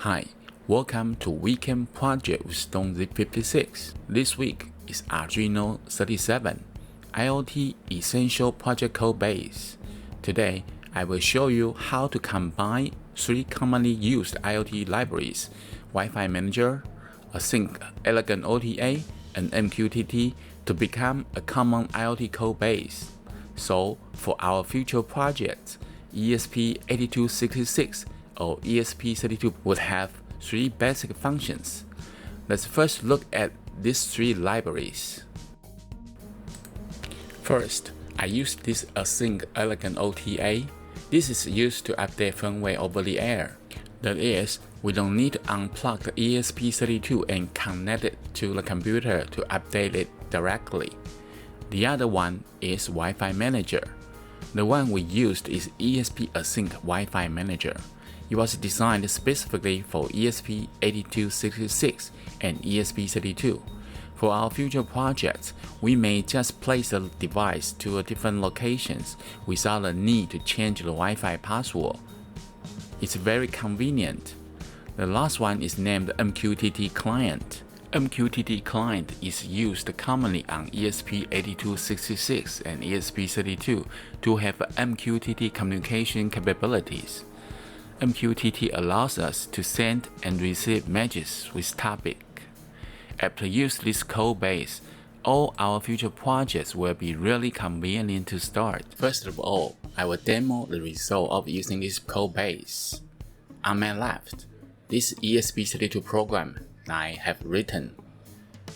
Hi, welcome to Weekend Project with Stonez56. This week is Arduino 37, IoT Essential Project Codebase. Today, I will show you how to combine three commonly used IoT libraries, Wifimanager, AsyncElegantOTA, and MQTT to become a common IoT codebase. So, for our future projects, ESP8266 or ESP32 would have three basic functions. Let's first look at these three libraries. First, I use this AsyncElegantOTA. This is used to update firmware over the air. That is, we don't need to unplug the ESP32 and connect it to the computer to update it directly. The other one is Wifimanager. The one we used is ESP Async Wi-Fi Manager. It was designed specifically for ESP8266 and ESP32. For our future projects, we may just place the device to different locations without the need to change the Wi-Fi password. It's very convenient. The last one is named MQTT Client. MQTT Client is used commonly on ESP8266 and ESP32 to have MQTT communication capabilities. MQTT allows us to send and receive messages with topic. After use this code base, all our future projects will be really convenient to start. First of all, I will demo the result of using this code base. On my left, this ESP32 program I have written.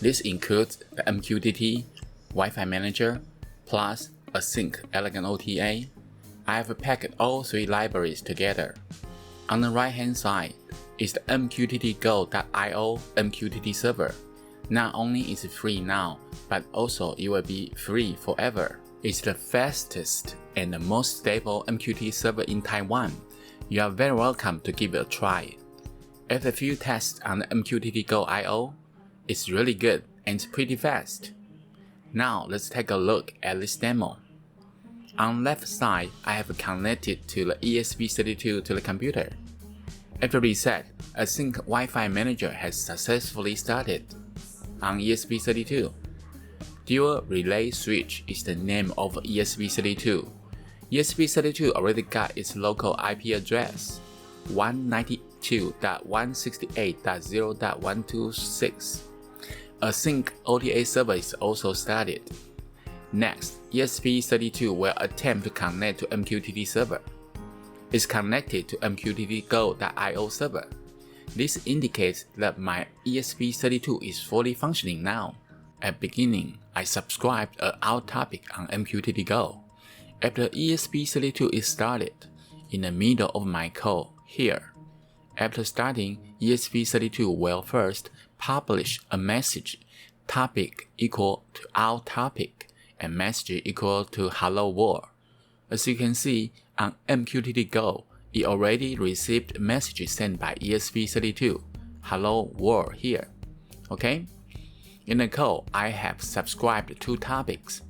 This includes the MQTT, Wifimanager, plus AsyncElegantOTA. I have packed all three libraries together. On the right hand side is the MQTT Go.io MQTT server. Not only is it free now, but also it will be free forever. It's the fastest and the most stable MQTT server in Taiwan. You are very welcome to give it a try. After a few tests on the MQTT Go.io, it's really good and pretty fast. Now let's take a look at this demo. On the left side, I have connected to the ESP32 to the computer. After reset, Async Wi-Fi Manager has successfully started. On ESP32, Dual Relay Switch is the name of ESP32. ESP32 already got its local IP address, 192.168.0.126. Async OTA server is also started. Next, ESP32 will attempt to connect to MQTT server. It's connected to MQTT Go.io server. This indicates that my ESP32 is fully functioning now. At beginning, I subscribed an out topic on MQTT Go. After ESP32 is started, in the middle of my code here. After starting, ESP32 will first publish a message, topic equal to out topic, and message equal to hello world. As you can see, on MQTT Go, it already received messages sent by ESP32, hello world here. Okay? In the code, I have subscribed two topics.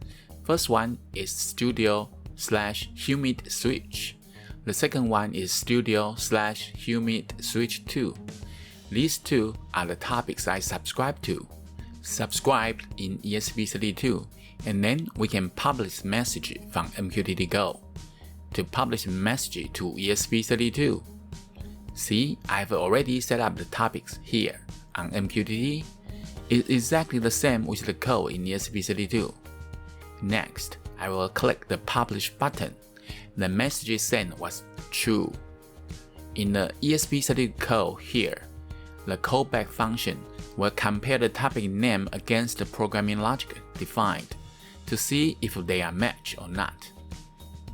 First one is Studio/Humid Switch. The second one is Studio/Humid Switch 2. These two are the topics I subscribed to. Subscribed in ESP32, and then we can publish message from MQTT Go. To publish message to ESP32. See, I've already set up the topics here on MQTT. It's exactly the same with the code in ESP32. Next, I will click the publish button. The message sent was true. In the ESP32 code here, the callback function will compare the topic name against the programming logic defined to see if they are matched or not.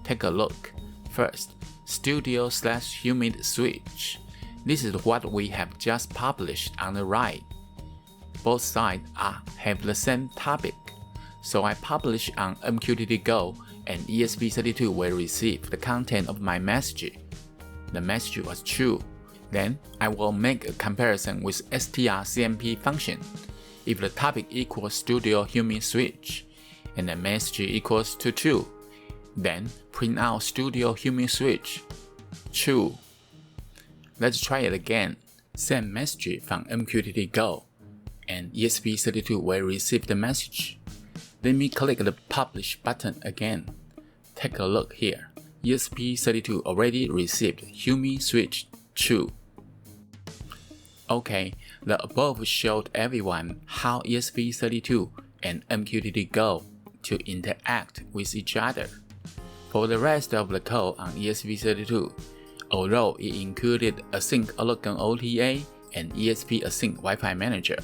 Take a look. First, Studio/Humid Switch. This is what we have just published on the right. Both sides have the same topic, so I publish on MQTT Go and ESP32 will receive the content of my message. The message was true. Then I will make a comparison with strcmp function. If the topic equals Studio/Humid Switch and the message equals to true, then print out Studio/Humid Switch. True. Let's try it again. send message from MQTT Go, and ESP32 will receive the message. Let me click the Publish button again. Take a look here. ESP32 already received Humi switch true. Okay, the above showed everyone how ESP32 and MQTT Go to interact with each other. For the rest of the code on ESP32, although it included AsyncElegantOTA and ESP Async Wi-Fi Manager,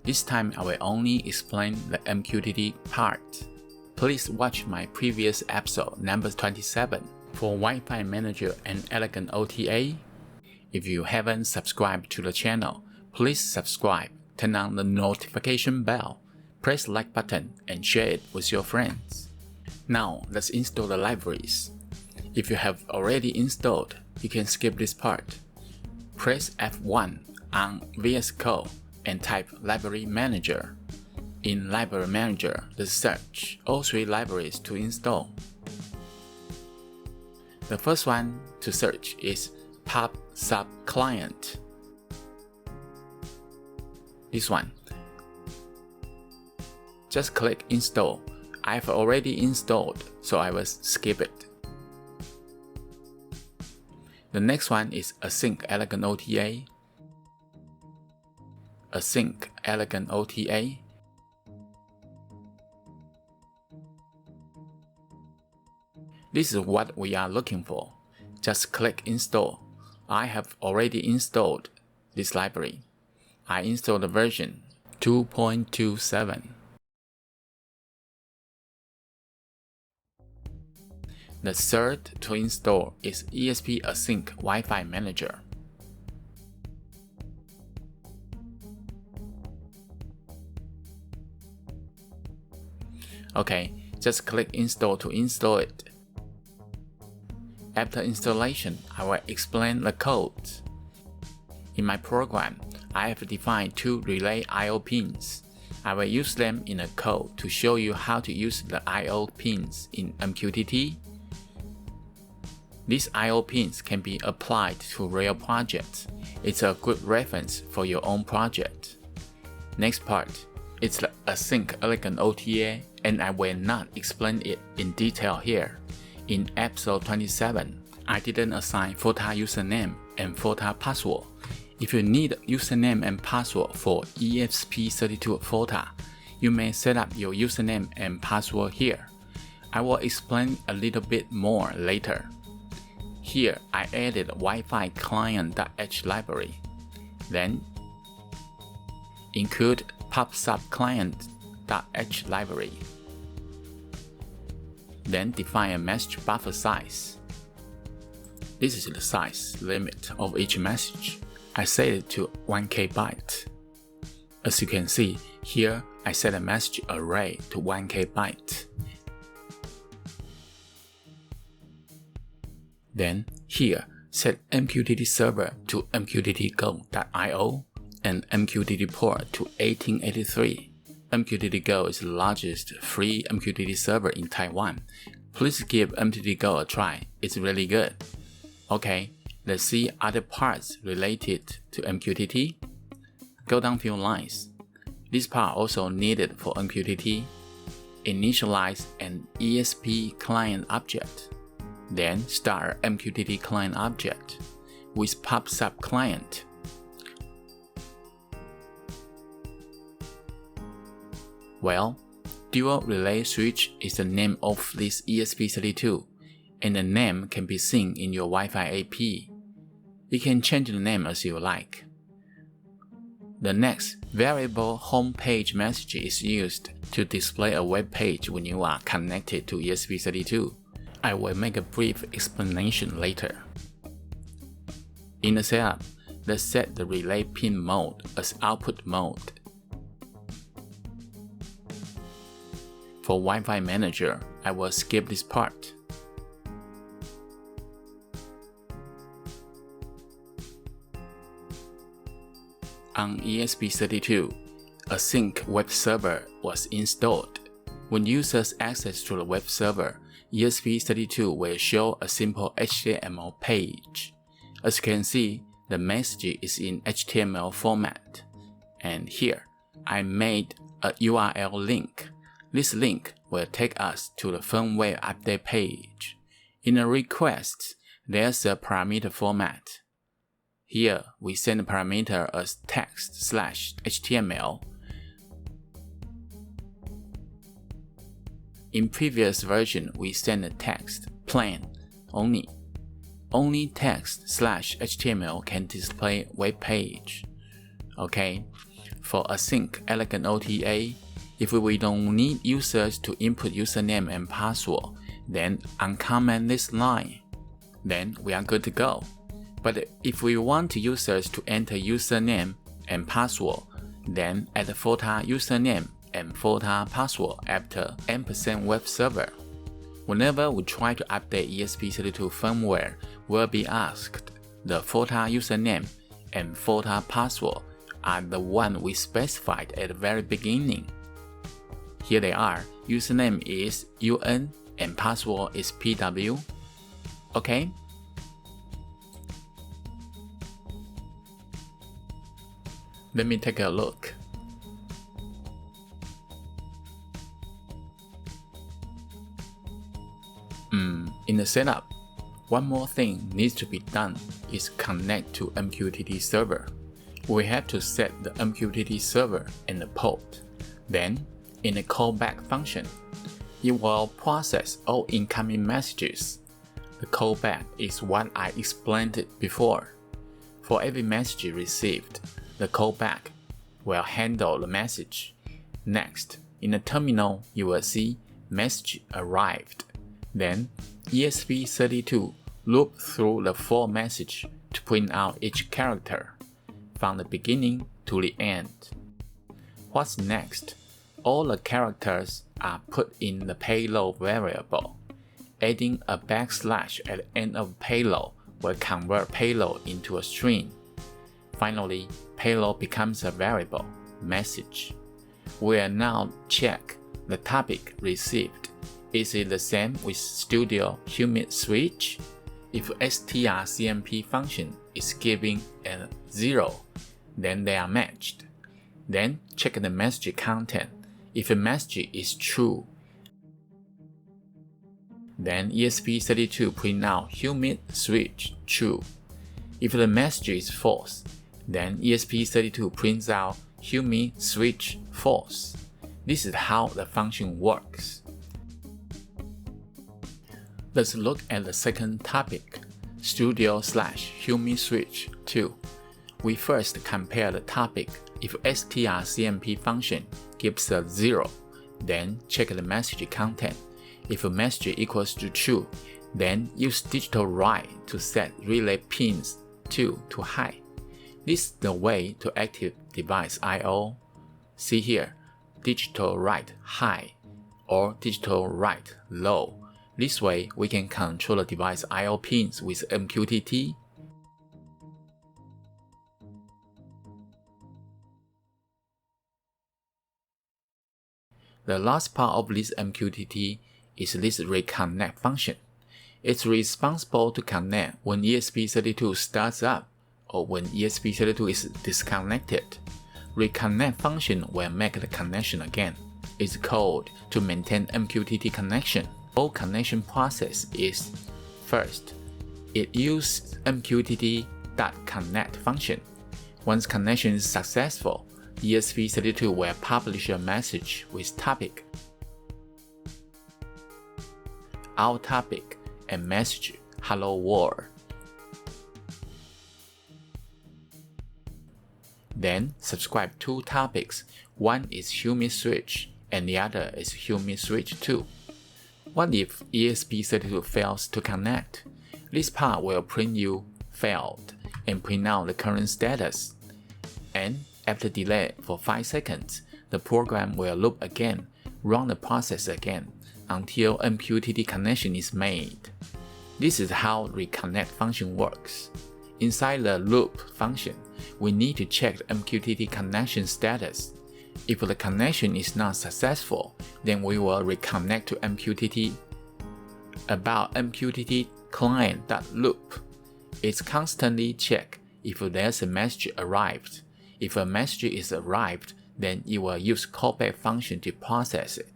this time I will only explain the MQTT part. Please watch my previous episode number 27 for Wifimanager and ElegantOTA. If you haven't subscribed to the channel, please subscribe, turn on the notification bell, press the like button, and share it with your friends. Now let's install the libraries. If you have already installed, you can skip this part. Press F1 on VS Code and type Library Manager. In Library Manager, let's search all three libraries to install. The first one to search is PubSub Client. This one. Just click Install. I've already installed, so I will skip it. The next one is AsyncElegantOTA. AsyncElegantOTA. This is what we are looking for. Just click Install. I have already installed this library. I installed the version 2.27. The third to install is ESP Async Wi-Fi Manager. Okay, just click Install to install it. After installation, I will explain the code. In my program, I have defined two relay I/O pins. I will use them in a code to show you how to use the I/O pins in MQTT. These I/O pins can be applied to real projects. It's a good reference for your own project. Next part, it's the AsyncElegantOTA, and I will not explain it in detail here. In episode 27, I didn't assign FOTA username and FOTA password. If you need username and password for ESP32 FOTA, you may set up your username and password here. I will explain a little bit more later. Here, I added Wi-Fi client.h library. Then, include PubSub client.h library. Then define a message buffer size. This is the size limit of each message. I set it to 1K byte. As you can see, here I set a message array to 1K byte. Then here, set MQTT server to MQTT-Go.io and MQTT port to 1883. MQTT Go is the largest free MQTT server in Taiwan. Please give MQTT Go a try, it's really good. Okay, let's see other parts related to MQTT. Go down few lines. This part also needed for MQTT. Initialize an ESP client object. Then start MQTT client object with PubSub client. Well, dual relay switch is the name of this ESP32, and the name can be seen in your Wi-Fi AP. You can change the name as you like. The next, variable home page message is used to display a web page when you are connected to ESP32. I will make a brief explanation later. In the setup, let's set the relay pin mode as output mode. For Wi-Fi Manager, I will skip this part. On ESP32, a sync web server was installed. When users access to the web server, ESP32 will show a simple HTML page. As you can see, the message is in HTML format. And here, I made a URL link. This link will take us to the firmware update page. In the request, there's a parameter format. Here, we send the parameter as text/HTML. In previous version, we send the text plain only. Only text/HTML can display web page. Okay, for AsyncElegantOTA, if we don't need users to input username and password, then uncomment this line. Then we are good to go. But if we want users to enter username and password, then add FOTA username and FOTA password after &web server. Whenever we try to update ESP32 firmware, we'll be asked the FOTA username and FOTA password are the one we specified at the very beginning. Here they are. Username is UN and password is PW. Okay? Let me take a look. In the setup, one more thing needs to be done is connect to MQTT server. We have to set the MQTT server and the port. Then, in the callback function, it will process all incoming messages. The callback is what I explained before. For every message received, the callback will handle the message. Next, in the terminal, you will see message arrived. Then, ESP32 loop through the full message to print out each character, from the beginning to the end. What's next? All the characters are put in the payload variable. Adding a backslash at the end of payload will convert payload into a string. Finally, payload becomes a variable, message. We will now check the topic received. Is it the same with Studio Humid Switch? If strcmp function is giving a 0, then they are matched. Then check the message content. If the message is true, then ESP32 print out Humid Switch true. If the message is false, then ESP32 prints out Humid Switch false. This is how the function works. Let's look at the second topic, Studio/Humid Switch 2. We first compare the topic. If strcmp function gives a 0, then check the message content. If a message equals to true, then use digital write to set relay pins 2 to high. This is the way to active device I/O. See here, digital write high or digital write low. This way, we can control the device I/O pins with MQTT. The last part of this MQTT is this reconnect function. It's responsible to connect when ESP32 starts up or when ESP32 is disconnected. Reconnect function will make the connection again. It's called to maintain MQTT connection. Whole connection process is: first, it uses MQTT.connect function. Once connection is successful, ESP32 will publish a message with topic, our topic, and message hello world. Then subscribe two topics. One is Humid Switch and the other is Humid Switch 2. What if ESP32 fails to connect? This part will print you failed and print out the current status. And after delay for 5 seconds, the program will loop again, run the process again until MQTT connection is made. This is how reconnect function works. Inside the loop function, we need to check the MQTT connection status. If the connection is not successful, then we will reconnect to MQTT. About MQTT client.loop, it's constantly check if there's a message arrived. If a message is arrived, then you will use callback function to process it.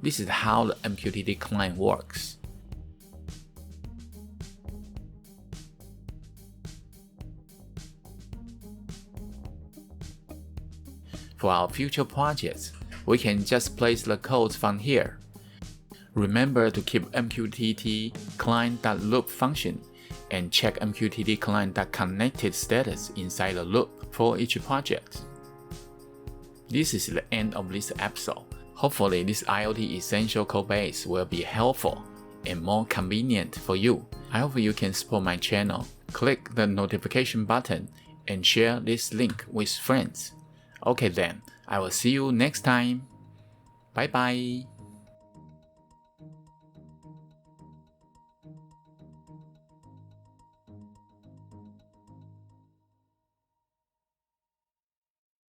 This is how the MQTT client works. For our future projects, we can just place the codes from here. Remember to keep MQTT client.loop function and check MQTT client.connected status inside the loop for each project. This is the end of this episode. Hopefully this IoT essential codebase will be helpful and more convenient for you. I hope you can support my channel. Click the notification button and share this link with friends. Okay then, I will see you next time. Bye bye.